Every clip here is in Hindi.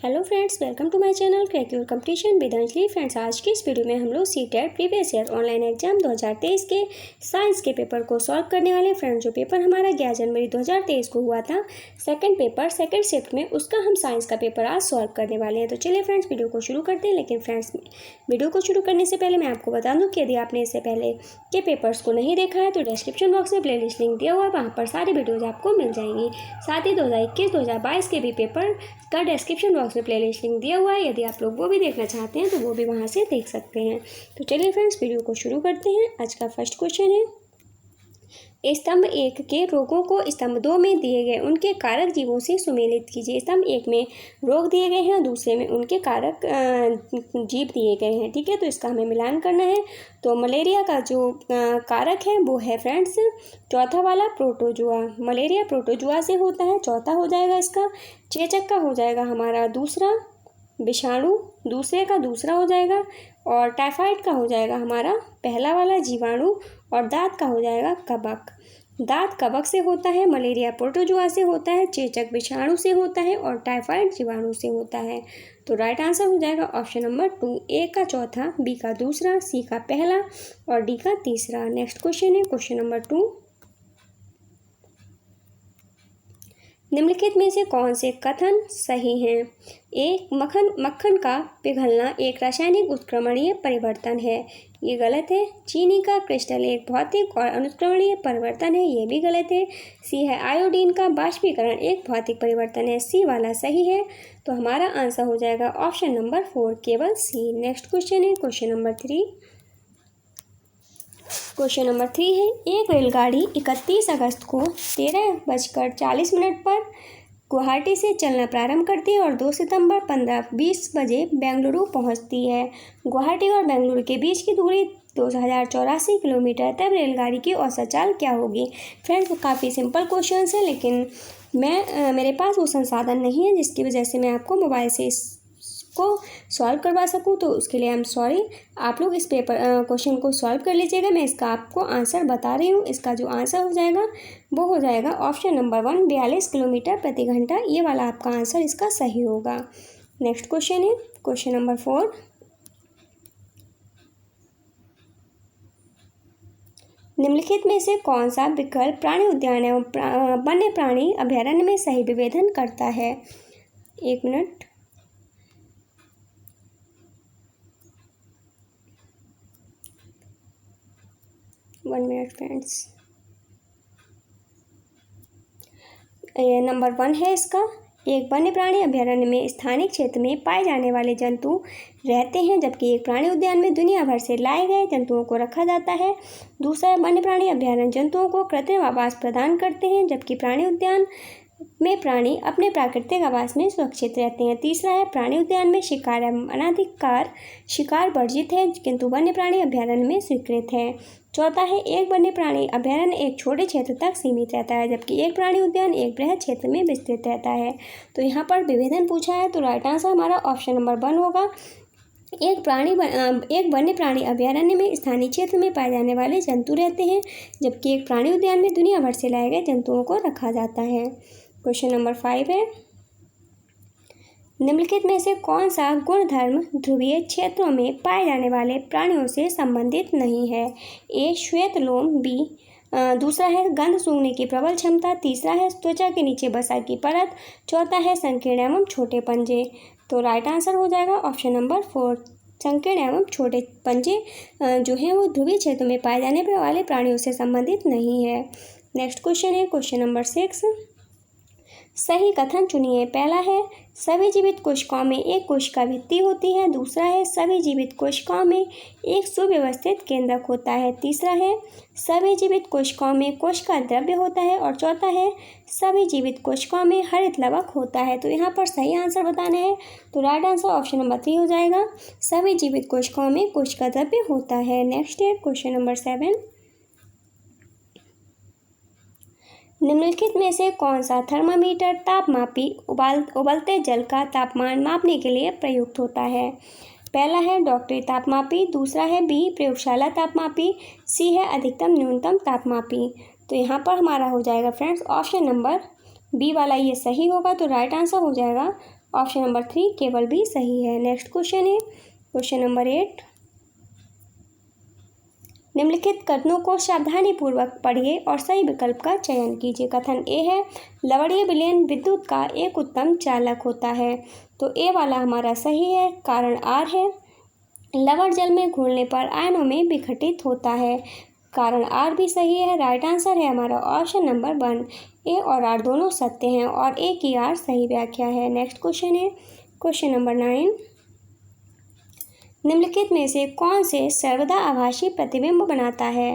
Hello friends, welcome to my channel crack your competition with Anjali. Friends, आज की इस वीडियो में हम लोग CTET previous year online exam 2023 के साइंस के पेपर को सॉल्व करने वाले हैं। फ्रेंड्स, जो पेपर हमारा 11 जनवरी 2023 को हुआ था, सेकंड पेपर सेकंड शिफ्ट में, उसका हम साइंस का पेपर आज सॉल्व करने वाले हैं। तो चलिए फ्रेंड्स, वीडियो को शुरू करते हैं। लेकिन फ्रेंड्स, वीडियो को शुरू करने से पहले मैं आपको बता दूँ कि यदि आपने इससे पहले के पेपर्स को नहीं देखा है तो डिस्क्रिप्शन बॉक्स में प्लेलिस्ट लिंक दिया हुआ है, वहाँ पर सारी वीडियोज़ आपको मिल जाएंगी। साथ ही 2021-2022 के भी पेपर का डिस्क्रिप्शन बॉक्स में प्लेलिस्ट लिंक दिया हुआ है, यदि आप लोग वो भी देखना चाहते हैं तो वो भी वहाँ से देख सकते हैं। तो चलिए फ्रेंड्स, वीडियो को शुरू करते हैं। आज का फर्स्ट क्वेश्चन है, स्तंभ 1 के रोगों को स्तंभ 2 में दिए गए उनके कारक जीवों से सुमेलित कीजिए। स्तंभ 1 में रोग दिए गए हैं और दूसरे में उनके कारक जीव दिए गए हैं। ठीक है, तो इसका हमें मिलान करना है। तो मलेरिया का जो कारक है वो है फ्रेंड्स चौथा वाला प्रोटोजुआ। मलेरिया प्रोटोजुआ से होता है, चौथा हो जाएगा इसका। चेचक का हो जाएगा हमारा दूसरा, विषाणु दूसरे का दूसरा हो जाएगा। और टाइफाइड का हो जाएगा हमारा पहला वाला जीवाणु। और दांत का हो जाएगा कवक। दांत कवक से होता है, मलेरिया प्रोटोजुआ से होता है, चेचक विषाणु से होता है और टाइफाइड जीवाणु से होता है। तो राइट आंसर हो जाएगा ऑप्शन नंबर 2, ए का चौथा, बी का दूसरा, सी का पहला और डी का तीसरा। नेक्स्ट क्वेश्चन है क्वेश्चन नंबर 2, निम्नलिखित में से कौन से कथन सही हैं? एक, मक्खन का पिघलना एक रासायनिक उत्क्रमणीय परिवर्तन है, ये गलत है। चीनी का क्रिस्टल एक भौतिक और अनुत्क्रमणीय परिवर्तन है, ये भी गलत है। सी है, आयोडीन का बाष्पीकरण एक भौतिक परिवर्तन है, सी वाला सही है। तो हमारा आंसर हो जाएगा ऑप्शन नंबर 4, केवल सी। नेक्स्ट क्वेश्चन है क्वेश्चन नंबर 3। क्वेश्चन नंबर 3 है, एक रेलगाड़ी 31 अगस्त को 13:40 पर गुवाहाटी से चलना प्रारंभ करती है और 2 सितंबर 15:20 बजे बेंगलुरु पहुंचती है। गुवाहाटी और बेंगलुरु के बीच की दूरी 2084 किलोमीटर। तब रेलगाड़ी की औसत चाल क्या होगी? फ्रेंड्स, काफ़ी सिंपल क्वेश्चन है, लेकिन मेरे पास वो संसाधन नहीं है जिसकी वजह से मैं आपको मोबाइल से को सॉल्व करवा सकूं, तो उसके लिए आई एम सॉरी। आप लोग इस पेपर क्वेश्चन को सॉल्व कर लीजिएगा। मैं इसका आपको आंसर बता रही हूँ। इसका जो आंसर हो जाएगा वो हो जाएगा ऑप्शन नंबर 1, 42 किलोमीटर प्रति घंटा। ये वाला आपका आंसर इसका सही होगा। नेक्स्ट क्वेश्चन है क्वेश्चन नंबर 4, निम्नलिखित में से कौन सा विकल्प प्राणी उद्यान एवं वन्य प्राणी अभ्यारण्य में सही विभेदन करता है? 1 मिनट। फ्रेंड्स, नंबर 1 है इसका। एक वन्य प्राणी अभ्यारण्य में स्थानीय क्षेत्र में पाए जाने वाले जंतु रहते हैं, जबकि एक प्राणी उद्यान में दुनिया भर से लाए गए जंतुओं को रखा जाता है। दूसरा, वन्य प्राणी अभ्यारण्य जंतुओं को कृत्रिम आवास प्रदान करते हैं, जबकि प्राणी उद्यान में प्राणी अपने प्राकृतिक आवास में सुरक्षित रहते हैं। तीसरा है, प्राणी उद्यान में शिकार एवं अनाधिकार शिकार वर्जित है, किंतु वन्य प्राणी अभ्यारण्य में स्वीकृत है। चौथा है, एक वन्य प्राणी अभ्यारण्य एक छोटे क्षेत्र तक सीमित रहता है, जबकि एक प्राणी उद्यान एक बृहद क्षेत्र में विस्तृत रहता है। तो यहाँ पर विभेदन पूछा है, तो राइट आंसर हमारा ऑप्शन नंबर 1 होगा। एक वन्य प्राणी अभ्यारण्य में स्थानीय क्षेत्र में पाए जाने वाले जंतु रहते हैं, जबकि एक प्राणी उद्यान में दुनिया भर से लाए गए जंतुओं को रखा जाता है। क्वेश्चन नंबर 5 है, निम्नलिखित में से कौन सा गुणधर्म ध्रुवीय क्षेत्रों में पाए जाने वाले प्राणियों से संबंधित नहीं है? ए, श्वेत लोम, बी दूसरा है गंध सूंघने की प्रबल क्षमता, तीसरा है त्वचा के नीचे वसा की परत, चौथा है संकीर्ण एवं छोटे पंजे। तो राइट आंसर हो जाएगा ऑप्शन नंबर 4, संकीर्ण एवं छोटे पंजे जो हैं वो ध्रुवीय क्षेत्रों में पाए जाने वाले प्राणियों से संबंधित नहीं है। नेक्स्ट क्वेश्चन है क्वेश्चन नंबर 6, सही कथन चुनिए। पहला है, सभी जीवित कोशिकाओं में एक कोशिका भित्ति होती है। दूसरा है, सभी जीवित कोशिकाओं में एक सुव्यवस्थित केंद्रक होता है। तीसरा है, सभी जीवित कोशिकाओं में कोशिका द्रव्य होता है। और चौथा है, सभी जीवित कोशिकाओं में हरित लवक होता है। तो यहाँ पर सही आंसर बताना है, तो राइट आंसर ऑप्शन नंबर 3 हो जाएगा, सभी जीवित कोशिकाओं में कोशिका द्रव्य होता है। नेक्स्ट है क्वेश्चन नंबर 7, निम्नलिखित में से कौन सा थर्मामीटर तापमापी उबलते जल का तापमान मापने के लिए प्रयुक्त होता है? पहला है डॉक्टरी तापमापी, दूसरा है बी प्रयोगशाला तापमापी, सी है अधिकतम न्यूनतम तापमापी। तो यहाँ पर हमारा हो जाएगा फ्रेंड्स ऑप्शन नंबर बी वाला ये सही होगा। तो राइट आंसर हो जाएगा ऑप्शन नंबर 3 केवल बी सही है। नेक्स्ट क्वेश्चन है क्वेश्चन नंबर 8। निम्नलिखित कथनों को सावधानीपूर्वक पढ़िए और सही विकल्प का चयन कीजिए। कथन ए है लवणीय विलयन विद्युत का एक उत्तम चालक होता है, तो ए वाला हमारा सही है। कारण आर है लवण जल में घुलने पर आयनों में विघटित होता है, कारण आर भी सही है। राइट आंसर है हमारा ऑप्शन नंबर 1, ए और आर दोनों सत्य हैं और ए की आर सही व्याख्या है। नेक्स्ट क्वेश्चन है क्वेश्चन नंबर 9। निम्नलिखित में से कौन से सर्वदा आभासी प्रतिबिंब बनाता है?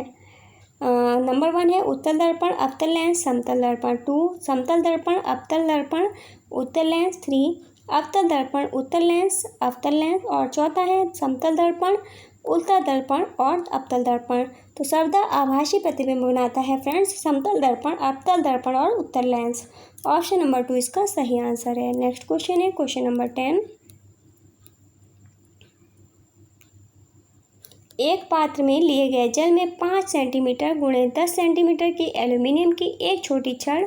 नंबर 1 है उत्तल दर्पण अवतल लेंस समतल दर्पण, 2 समतल दर्पण अवतल दर्पण उत्तल लेंस, 3 अवतल दर्पण उत्तल लेंस अवतल लेंस और चौथा है समतल दर्पण उल्टा दर्पण और अवतल दर्पण। तो सर्वदा आभासी प्रतिबिंब बनाता है फ्रेंड्स समतल दर्पण अवतल दर्पण और उत्तल लेंस। ऑप्शन नंबर 2 इसका सही आंसर है। नेक्स्ट क्वेश्चन है क्वेश्चन नंबर 10। एक पात्र में लिए गए जल में 5 सेंटीमीटर गुणे 10 सेंटीमीटर की एल्यूमिनियम की एक छोटी छड़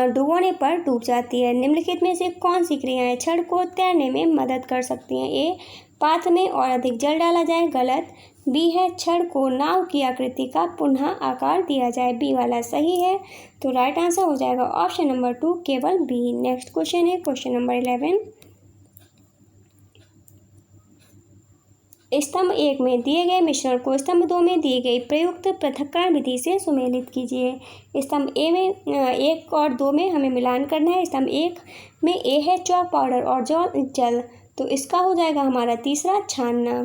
डुबोने पर डूब जाती है। निम्नलिखित में से कौन सी क्रियाएं छड़ को तैरने में मदद कर सकती हैं? ए पात्र में और अधिक जल डाला जाए, गलत। बी है छड़ को नाव की आकृति का पुनः आकार दिया जाए, बी वाला सही है। तो राइट आंसर हो जाएगा ऑप्शन नंबर 2 केवल बी। नेक्स्ट क्वेश्चन है क्वेश्चन नंबर 11। स्तंभ 1 में दिए गए मिश्रण को स्तंभ 2 में दी गई प्रयुक्त पृथक्करण विधि से सुमेलित कीजिए। स्तंभ ए में 1 और 2 में हमें मिलान करना है। स्तंभ 1 में ए है चौक पाउडर और जल, तो इसका हो जाएगा हमारा तीसरा छानना।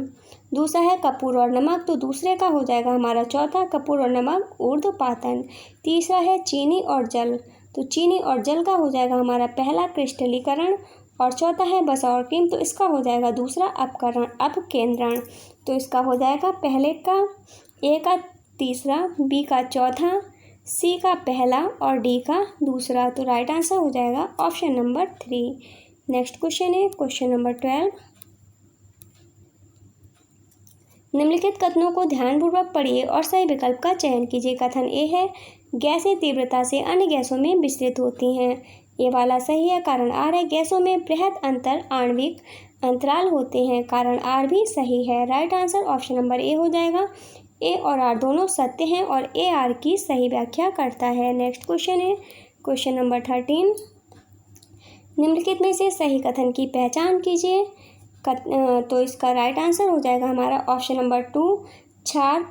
दूसरा है कपूर और नमक, तो दूसरे का हो जाएगा हमारा चौथा कपूर और नमक ऊर्ध्वपातन। तीसरा है चीनी और जल, तो चीनी और जल का हो जाएगा हमारा पहला क्रिस्टलीकरण और चौथा है बसा और क्रीम, तो इसका हो जाएगा दूसरा अपकेंद्रण। तो इसका हो जाएगा पहले का ए का तीसरा, बी का चौथा, सी का पहला और डी का दूसरा। तो राइट आंसर हो जाएगा ऑप्शन नंबर 3। नेक्स्ट क्वेश्चन है क्वेश्चन नंबर 12। निम्नलिखित कथनों को ध्यानपूर्वक पढ़िए और सही विकल्प का चयन कीजिए। कथन ए है गैसें तीव्रता से अन्य गैसों में विस्तृत होती हैं, ये वाला सही है। कारण आर है गैसों में बृहद अंतर आणविक अंतराल होते हैं, कारण आर भी सही है। Right answer option number A हो जाएगा। ए और आर दोनों सत्य हैं और ए आर की सही व्याख्या करता है। नेक्स्ट क्वेश्चन है क्वेश्चन नंबर 13। निम्नलिखित में से सही कथन की पहचान कीजिए। तो इसका राइट आंसर हो जाएगा हमारा ऑप्शन नंबर 2 क्षार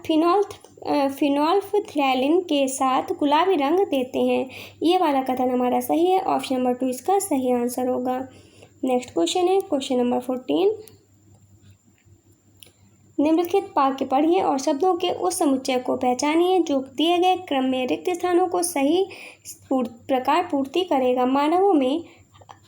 फिनोल्फथैलीन के साथ गुलाबी रंग देते हैं, ये वाला कथन हमारा सही है। ऑप्शन नंबर 2 इसका सही आंसर होगा। नेक्स्ट क्वेश्चन है क्वेश्चन नंबर 14। निम्नलिखित वाक्य पढ़िए और शब्दों के उस समुच्चय को पहचानिए जो दिए गए क्रम में रिक्त स्थानों को सही प्रकार पूर्ति करेगा। मानवों में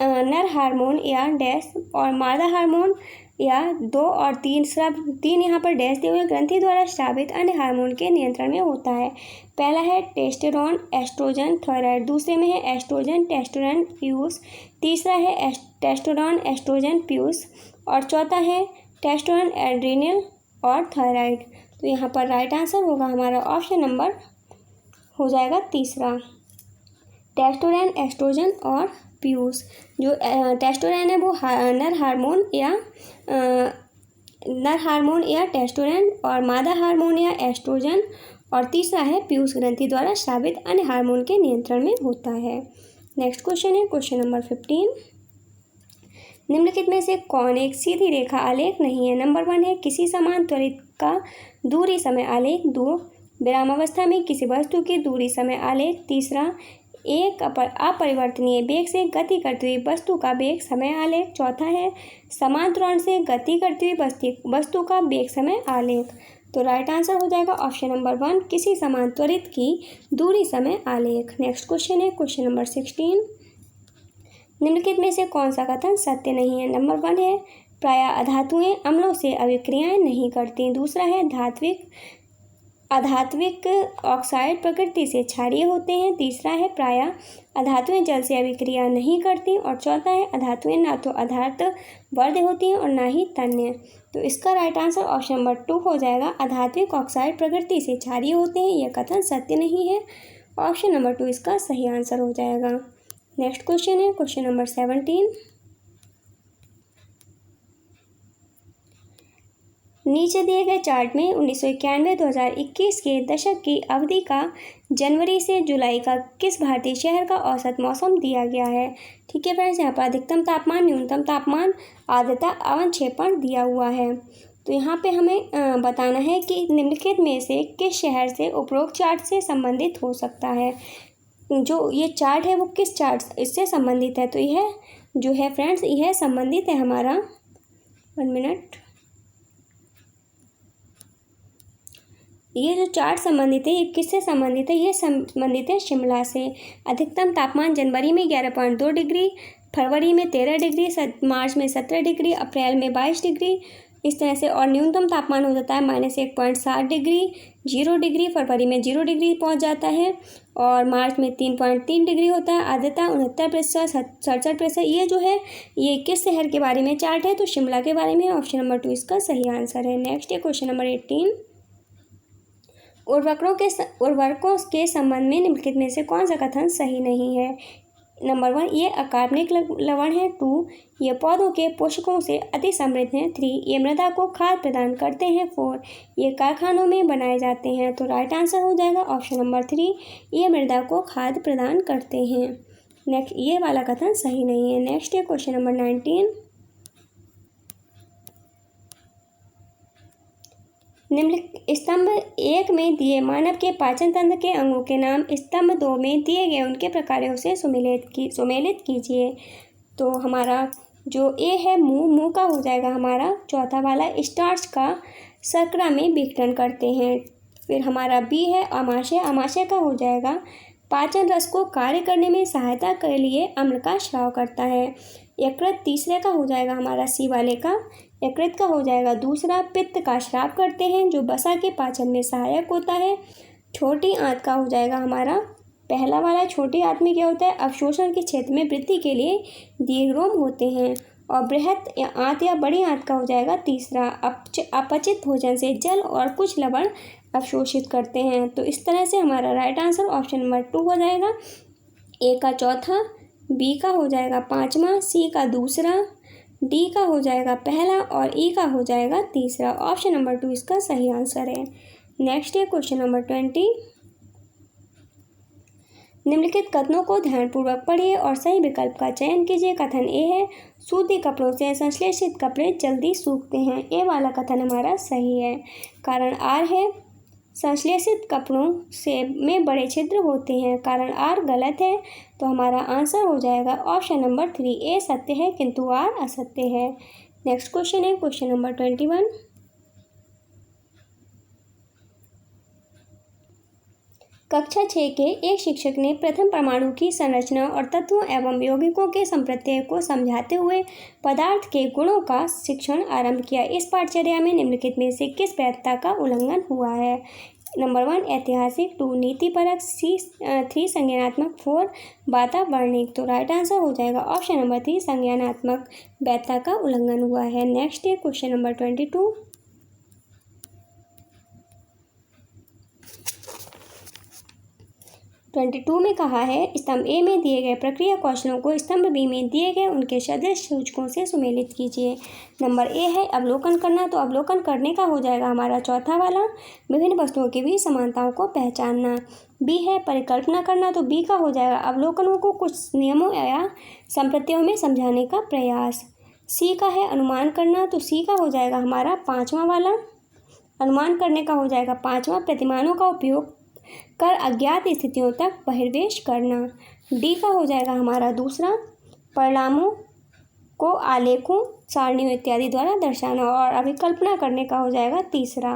नर हार्मोन या डैश और मादा हार्मोन या 2 और 3 यहाँ पर डैश दिए हुए ग्रंथि द्वारा स्रावित अन्य हार्मोन के नियंत्रण में होता है। पहला है टेस्टोस्टेरोन एस्ट्रोजन थायराइड, दूसरे में है एस्ट्रोजन टेस्टोस्टेरोन पियूस, तीसरा है टेस्टोस्टेरोन एस्ट्रोजन पियूस और चौथा है टेस्टोस्टेरोन एड्रिनल और थायराइड। तो यहाँ पर राइट आंसर होगा हमारा ऑप्शन नंबर हो जाएगा तीसरा टेस्टोस्टेरोन एस्ट्रोजन और पियूस। जो टेस्टोस्टेरोन है वो नर हार्मोन या टेस्टोस्टेरोन और मादा हार्मोन या एस्ट्रोजन और तीसरा है पियूस ग्रंथि द्वारा स्रावित अन्य हार्मोन के नियंत्रण में होता है। नेक्स्ट क्वेश्चन है क्वेश्चन नंबर 15। निम्नलिखित में से कौन एक सीधी रेखा आलेख नहीं है? नंबर 1 है किसी समान त्वरित का दूरी समय आलेख, 2 विरामावस्था में किसी वस्तु की दूरी समय आलेख, तीसरा एक अपरिवर्तनीय वेग से गति करती हुई वस्तु का वेग समय आलेख, चौथा है समान त्वरण से गति करती हुई वस्तु का वेग समय आलेख। तो राइट आंसर हो जाएगा ऑप्शन नंबर 1 किसी समान त्वरित की दूरी समय आलेख। नेक्स्ट क्वेश्चन है क्वेश्चन नंबर 16। निम्नलिखित में से कौन सा कथन सत्य नहीं है? नंबर 1 है प्रायः अधातुएं अम्लों से अभिक्रियाएं नहीं करती, दूसरा है अधात्विक ऑक्साइड प्रकृति से क्षारीय होते हैं, तीसरा है प्रायः अधातुएं जल से अभिक्रिया नहीं करती और चौथा है अधातुएं ना तो आधार वर्ध होती हैं और ना ही तन्य। तो इसका राइट आंसर ऑप्शन नंबर 2 हो जाएगा। अधात्विक ऑक्साइड प्रकृति से क्षारीय होते हैं, यह कथन सत्य नहीं है। ऑप्शन नंबर 2 इसका सही आंसर हो जाएगा। नेक्स्ट क्वेश्चन है क्वेश्चन नंबर 17। नीचे दिए गए चार्ट में 1991-2021 के दशक की अवधि का जनवरी से जुलाई का किस भारतीय शहर का औसत मौसम दिया गया है। ठीक है फ्रेंड्स, यहाँ पर अधिकतम तापमान, न्यूनतम तापमान, आर्द्रता, अवक्षेपण दिया हुआ है। तो यहाँ पे हमें बताना है कि निम्नलिखित में से किस शहर से उपरोक्त चार्ट से संबंधित हो सकता है। जो ये चार्ट है वो किस चार्ट इससे संबंधित है, तो यह जो है फ्रेंड्स यह संबंधित है हमारा 1 मिनट, ये जो चार्ट संबंधित है ये किससे संबंधित है, ये संबंधित है शिमला से। अधिकतम तापमान जनवरी में 11.2 डिग्री, फरवरी में 13 डिग्री, मार्च में 17 डिग्री, अप्रैल में 22 डिग्री, इस तरह से। और न्यूनतम तापमान हो जाता है -1.7 डिग्री, 0 डिग्री, फरवरी में 0 डिग्री पहुंच जाता है, और मार्च में 3.3 डिग्री होता है। आर्द्रता 69%, 67%। ये जो है ये किस शहर के बारे में चार्ट है, तो शिमला के बारे में। ऑप्शन नंबर 2 इसका सही आंसर है। नेक्स्ट है क्वेश्चन नंबर 18। उर्वरकों के संबंध में निम्नलिखित में से कौन सा कथन सही नहीं है। नंबर 1, ये अकार्बनिक लवण है। 2, ये पौधों के पोषकों से अति समृद्ध हैं। 3, ये मृदा को खाद प्रदान करते हैं। 4, ये कारखानों में बनाए जाते हैं। तो राइट आंसर हो जाएगा ऑप्शन नंबर 3, ये मृदा को खाद प्रदान करते हैं। नेक्स्ट, ये वाला कथन सही नहीं है। नेक्स्ट है क्वेश्चन नंबर 19। निम्नलिखित स्तंभ 1 में दिए मानव के पाचन तंत्र के अंगों के नाम स्तंभ 2 में दिए गए उनके प्रकारों से सुमेलित कीजिए। तो हमारा जो ए है मुंह का हो जाएगा हमारा चौथा वाला, स्टार्च का शर्करा में विघटन करते हैं। फिर हमारा बी है आमाशय का हो जाएगा पाचन रस को कार्य करने में सहायता के लिए अम्ल का स्राव करता है। यकृत तीसरे का हो जाएगा हमारा सी वाले का, यकृत का हो जाएगा दूसरा, पित्त का स्राव करते हैं जो वसा के पाचन में सहायक होता है। छोटी आंत का हो जाएगा हमारा पहला वाला, छोटी आंत में क्या होता है, अवशोषण के क्षेत्र में वृद्धि के लिए दीर्घरोम होते हैं। और बृहत आंत या बड़ी आंत का हो जाएगा तीसरा, अपचित भोजन से जल और कुछ लवण अवशोषित करते हैं। तो इस तरह से हमारा राइट आंसर ऑप्शन नंबर 2 हो जाएगा। ए का चौथा, बी का हो जाएगा पांचवा, सी का दूसरा, डी का हो जाएगा पहला और ई का हो जाएगा तीसरा। ऑप्शन नंबर 2 इसका सही आंसर है। नेक्स्ट है क्वेश्चन नंबर 20। निम्नलिखित कथनों को ध्यानपूर्वक पढ़िए और सही विकल्प का चयन कीजिए। कथन ए है सूती कपड़ों से संश्लेषित कपड़े जल्दी सूखते हैं। ए वाला कथन हमारा सही है। कारण आर है संश्लेषित कपड़ों से में बड़े छिद्र होते हैं। कारण आर गलत है, तो हमारा आंसर हो जाएगा ऑप्शन नंबर 3, ए सत्य है किंतु आर असत्य है। नेक्स्ट क्वेश्चन है क्वेश्चन नंबर 21। कक्षा 6 के एक शिक्षक ने प्रथम परमाणु की संरचना और तत्वों एवं यौगिकों के संप्रत्यय को समझाते हुए पदार्थ के गुणों का शिक्षण आरंभ किया। इस पाठचर्या में निम्नलिखित में से किस वैधता का उल्लंघन हुआ है। नंबर 1 ऐतिहासिक, 2 नीतिपरक, 3 संज्ञानात्मक, 4 वातावरणिक। तो राइट आंसर हो जाएगा ऑप्शन नंबर 3 संज्ञानात्मक वैधता का उल्लंघन हुआ है। नेक्स्ट है क्वेश्चन नंबर 22। में कहा है स्तंभ ए में दिए गए प्रक्रिया कौशलों को स्तंभ बी में दिए गए उनके सदृश सूचकों से सुमेलित कीजिए। नंबर ए है अवलोकन करना, तो अवलोकन करने का हो जाएगा हमारा चौथा वाला विभिन्न वस्तुओं के बीच समानताओं को पहचानना। बी है परिकल्पना करना, तो बी का हो जाएगा अवलोकनों को कुछ नियमों या संप्रत्ययों में समझाने का प्रयास। सी का है अनुमान करना, तो सी का हो जाएगा हमारा पाँचवा वाला, अनुमान करने का हो जाएगा पाँचवा प्रतिमानों का उपयोग कर अज्ञात स्थितियों तक बहिर्वेश करना। डी का हो जाएगा हमारा दूसरा परिणामों को आलेखों, सारणियों इत्यादि द्वारा दर्शाना। और अभिकल्पना करने का हो जाएगा तीसरा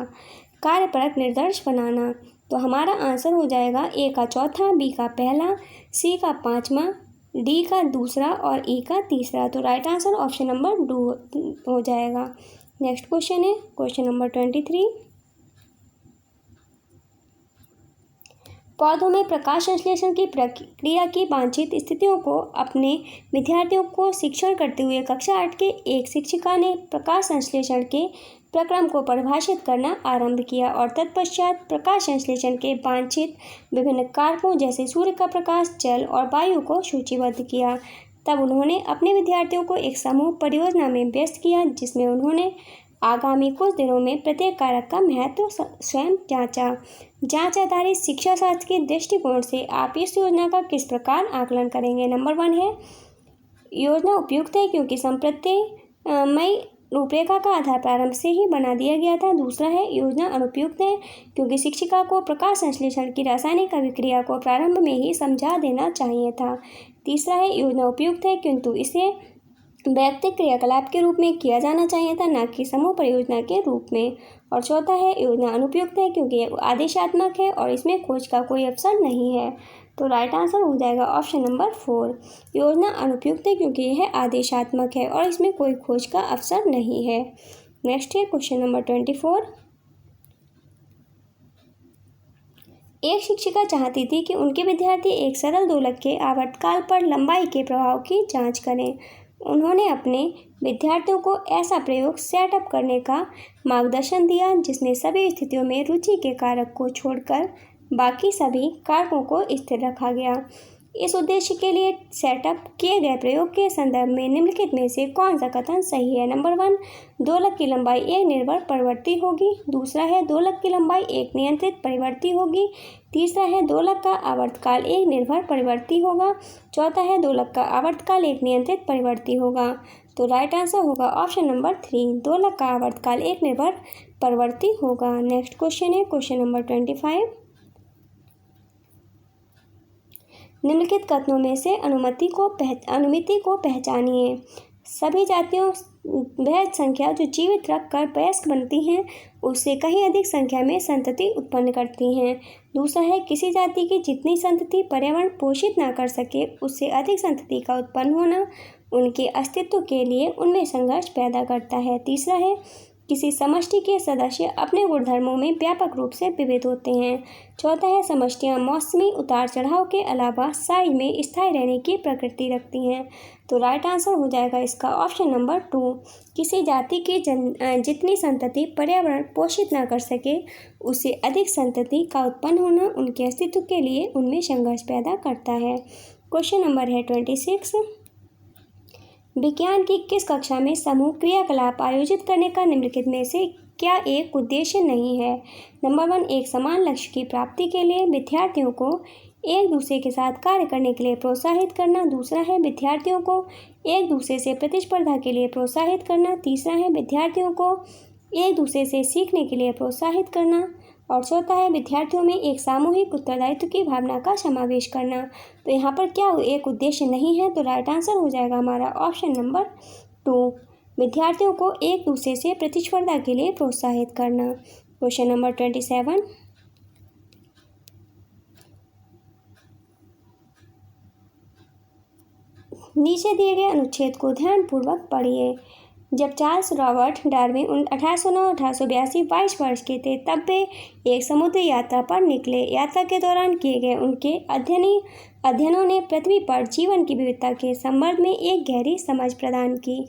कार्यपरक निर्देश बनाना। तो हमारा आंसर हो जाएगा ए का चौथा, बी का पहला, सी का पाँचवा, डी का दूसरा और ई का तीसरा। तो राइट आंसर ऑप्शन नंबर 2 हो जाएगा। नेक्स्ट क्वेश्चन है क्वेश्चन नंबर 23। पौधों में प्रकाश संश्लेषण की प्रक्रिया की वांछित स्थितियों को अपने विद्यार्थियों को शिक्षण करते हुए कक्षा 8 के एक शिक्षिका ने प्रकाश संश्लेषण के प्रक्रम को परिभाषित करना आरंभ किया और तत्पश्चात प्रकाश संश्लेषण के वांछित विभिन्न कारकों जैसे सूर्य का प्रकाश, जल और वायु को सूचीबद्ध किया। तब उन्होंने अपने विद्यार्थियों को एक समूह परियोजना में व्यस्त किया जिसमें उन्होंने आगामी कुछ दिनों में प्रत्येक कारक का महत्व स्वयं जांच आधारित शिक्षा शास्त्र के दृष्टिकोण से आप इस योजना का किस प्रकार आकलन करेंगे। नंबर 1 है, योजना उपयुक्त है क्योंकि संप्रत्यमय रूपरेखा का आधार प्रारंभ से ही बना दिया गया था। दूसरा है, योजना अनुपयुक्त है क्योंकि शिक्षिका को प्रकाश संश्लेषण की रासायनिक अभिक्रिया को प्रारंभ में ही समझा देना चाहिए था। तीसरा है, योजना उपयुक्त है किंतु इसे वैयक्तिक क्रियाकलाप के रूप में किया जाना चाहिए था, न कि समूह परियोजना के रूप में। और चौथा है, योजना अनुपयुक्त है क्योंकि यह आदेशात्मक है और इसमें खोज का कोई अवसर नहीं है। तो राइट आंसर हो जाएगा ऑप्शन नंबर 4। योजना अनुपयुक्त है क्योंकि यह आदेशात्मक है और इसमें कोई खोज का अवसर नहीं है। नेक्स्ट है क्वेश्चन नंबर 24। एक शिक्षिका चाहती थी कि उनके विद्यार्थी एक सरल दोलक के आवर्तकाल पर लंबाई के प्रभाव की जांच करें। उन्होंने अपने विद्यार्थियों को ऐसा प्रयोग सेटअप करने का मार्गदर्शन दिया जिसमें सभी स्थितियों में रुचि के कारक को छोड़कर बाकी सभी कारकों को स्थिर रखा गया। इस उद्देश्य के लिए सेटअप किए गए प्रयोग के संदर्भ में निम्नलिखित में से कौन सा कथन सही है। नंबर 1, दोलक की लंबाई एक निर्भर परिवर्ती होगी। दूसरा है, दोलक की लंबाई एक नियंत्रित परिवर्ती होगी। तीसरा है, दोलक का आवर्तकाल एक निर्भर परिवर्ती होगा। चौथा है, दोलक का आवर्तकाल एक नियंत्रित परिवर्ती होगा। तो राइट आंसर होगा ऑप्शन नंबर 3, दोलक का आवर्तकाल एक निर्भर परिवर्ती होगा। नेक्स्ट क्वेश्चन है क्वेश्चन नंबर 25। निम्नलिखित कथनों में से अनुमिति को पहचानिए। सभी जातियों वह संख्या जो जीवित रखकर वयस्क बनती हैं उससे कहीं अधिक संख्या में संतति उत्पन्न करती हैं। दूसरा है, किसी जाति की जितनी संतति पर्यावरण पोषित ना कर सके उससे अधिक संतति का उत्पन्न होना उनके अस्तित्व के लिए उनमें संघर्ष पैदा करता है। तीसरा है, किसी समष्टि के सदस्य अपने गुणधर्मों में व्यापक रूप से विविध होते हैं। चौथा है, समष्टियाँ मौसमी उतार चढ़ाव के अलावा साइज में स्थायी रहने की प्रकृति रखती हैं। तो राइट आंसर हो जाएगा इसका ऑप्शन नंबर 2, किसी जाति की जितनी संतति पर्यावरण पोषित न कर सके उससे अधिक संतति का उत्पन्न होना उनके अस्तित्व के लिए उनमें संघर्ष पैदा करता है। क्वेश्चन नंबर है 26। विज्ञान की किस कक्षा में समूह क्रियाकलाप आयोजित करने का निम्नलिखित में से क्या एक उद्देश्य नहीं है। नंबर 1, एक समान लक्ष्य की प्राप्ति के लिए विद्यार्थियों को एक दूसरे के साथ कार्य करने के लिए प्रोत्साहित करना। दूसरा है, विद्यार्थियों को एक दूसरे से प्रतिस्पर्धा के लिए प्रोत्साहित करना। तीसरा है, विद्यार्थियों को एक दूसरे से सीखने के लिए प्रोत्साहित करना। और चौथा है, विद्यार्थियों में एक सामूहिक उत्तरदायित्व की भावना का समावेश करना। तो यहाँ पर क्या एक उद्देश्य नहीं है। तो राइट आंसर हो जाएगा हमारा ऑप्शन नंबर 2, विद्यार्थियों को एक दूसरे से प्रतिस्पर्धा के लिए प्रोत्साहित करना। Question number 27। नीचे दिए गए अनुच्छेद को ध्यानपूर्वक पढ़िए। जब चार्ल्स रॉबर्ट डार्विन 1809-1882 22 वर्ष के थे तब वे एक समुद्री यात्रा पर निकले। यात्रा के दौरान किए गए उनके अध्ययनों ने पृथ्वी पर जीवन की विविधता के संबंध में एक गहरी समझ प्रदान की।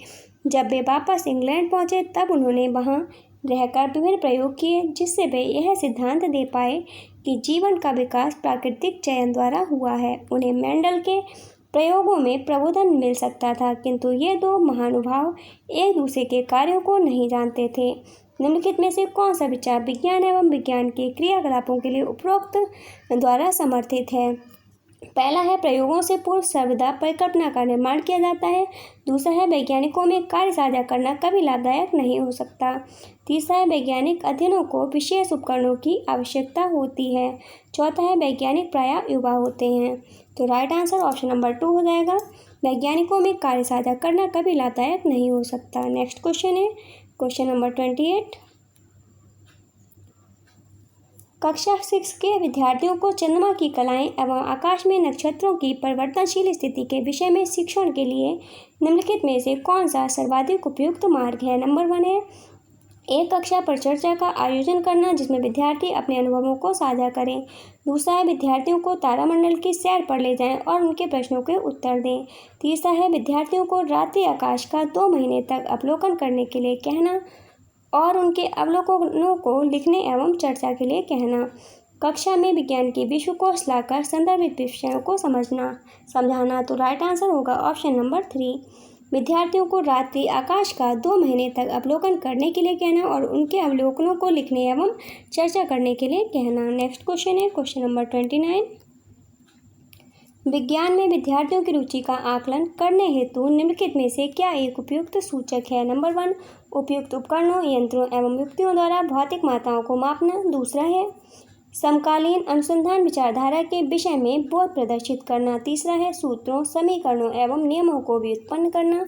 जब वे वापस इंग्लैंड पहुंचे तब उन्होंने वहां रहकर विभिन्न प्रयोग किए जिससे वे यह सिद्धांत दे पाए कि जीवन का विकास प्राकृतिक चयन द्वारा हुआ है। उन्हें मेंडल के प्रयोगों में प्रबोधन मिल सकता था किंतु ये दो महानुभाव एक दूसरे के कार्यों को नहीं जानते थे। निम्नलिखित में से कौन सा विचार विज्ञान एवं विज्ञान के क्रियाकलापों के लिए उपरोक्त द्वारा समर्थित है। पहला है, प्रयोगों से पूर्व सर्वदा परिकल्पना का निर्माण किया जाता है। दूसरा है, वैज्ञानिकों में कार्य साझा करना कभी लाभदायक नहीं हो सकता। तीसरा है, वैज्ञानिक अध्ययनों को विशेष उपकरणों की आवश्यकता होती है। चौथा है, वैज्ञानिक प्रायः युवा होते हैं। तो राइट आंसर ऑप्शन नंबर 2 हो जाएगा, वैज्ञानिकों में कार्य साझा करना कभी लाभदायक नहीं हो सकता। नेक्स्ट क्वेश्चन है क्वेश्चन नंबर 28। कक्षा 6 के विद्यार्थियों को चंद्रमा की कलाएं एवं आकाश में नक्षत्रों की परिवर्तनशील स्थिति के विषय में शिक्षण के लिए निम्नलिखित में से कौन सा सर्वाधिक उपयुक्त मार्ग है। नंबर 1 है, एक कक्षा पर चर्चा का आयोजन करना जिसमें विद्यार्थी अपने अनुभवों को साझा करें। दूसरा है, विद्यार्थियों को तारामंडल की सैर पर ले जाएं और उनके प्रश्नों के उत्तर दें। तीसरा है, विद्यार्थियों को रात्रि आकाश का 2 महीने तक अवलोकन करने के लिए कहना और उनके अवलोकनों को लिखने एवं चर्चा के लिए कहना। कक्षा में विज्ञान के विश्वकोश लाकर संदर्भित विषयों को समझाना। तो राइट आंसर होगा ऑप्शन नंबर 3, विद्यार्थियों को रात्रि आकाश का 2 महीने तक अवलोकन करने के लिए कहना और उनके अवलोकनों को लिखने एवं चर्चा करने के लिए कहना। नेक्स्ट क्वेश्चन है क्वेश्चन नंबर 29। विज्ञान में विद्यार्थियों की रुचि का आकलन करने हेतु निम्नलिखित में से क्या एक उपयुक्त सूचक है। नंबर 1, उपयुक्त उपकरणों, यंत्रों एवं युक्तियों द्वारा भौतिक मात्राओं को मापना। दूसरा है समकालीन अनुसंधान विचारधारा के विषय में बोध प्रदर्शित करना। तीसरा है सूत्रों, समीकरणों एवं नियमों को व्युत्पन्न करना।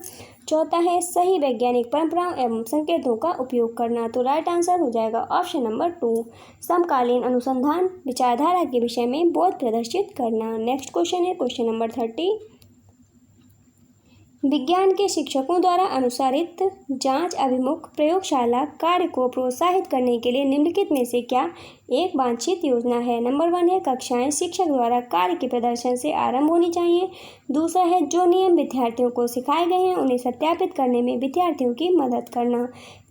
चौथा है सही वैज्ञानिक परंपराओं एवं संकेतों का उपयोग करना। तो राइट आंसर हो जाएगा ऑप्शन नंबर 2, समकालीन अनुसंधान विचारधारा के विषय में बोध प्रदर्शित करना। नेक्स्ट क्वेश्चन है क्वेश्चन नंबर 30। विज्ञान के शिक्षकों द्वारा अनुसारित जांच अभिमुख प्रयोगशाला कार्य को प्रोत्साहित करने के लिए निम्नलिखित में से क्या एक वांछित योजना है। नंबर 1 है कक्षाएं शिक्षक द्वारा कार्य के प्रदर्शन से आरंभ होनी चाहिए। दूसरा है जो नियम विद्यार्थियों को सिखाए गए हैं उन्हें सत्यापित करने में विद्यार्थियों की मदद करना।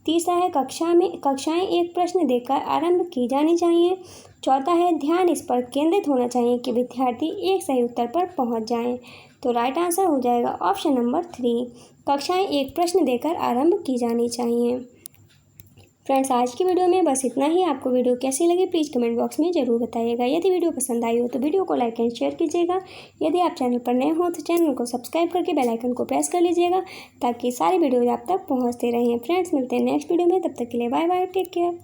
तीसरा है कक्षाएं एक प्रश्न देकर आरंभ की जानी चाहिए। चौथा है ध्यान इस पर केंद्रित होना चाहिए कि विद्यार्थी एक सही उत्तर पर पहुंच जाएं। तो राइट आंसर हो जाएगा ऑप्शन नंबर 3, कक्षाएं एक प्रश्न देकर आरंभ की जानी चाहिए। फ्रेंड्स, आज की वीडियो में बस इतना ही। आपको वीडियो कैसी लगी प्लीज़ कमेंट बॉक्स में ज़रूर बताइएगा। यदि वीडियो पसंद आई हो तो वीडियो को लाइक एंड शेयर कीजिएगा। यदि आप चैनल पर नए हो तो चैनल को सब्सक्राइब करके बेल आइकन को प्रेस कर लीजिएगा ताकि सारी वीडियो आप तक पहुँचते रहें। फ्रेंड्स, मिलते हैं नेक्स्ट वीडियो में, तब तक के लिए बाय बाय, टेक केयर।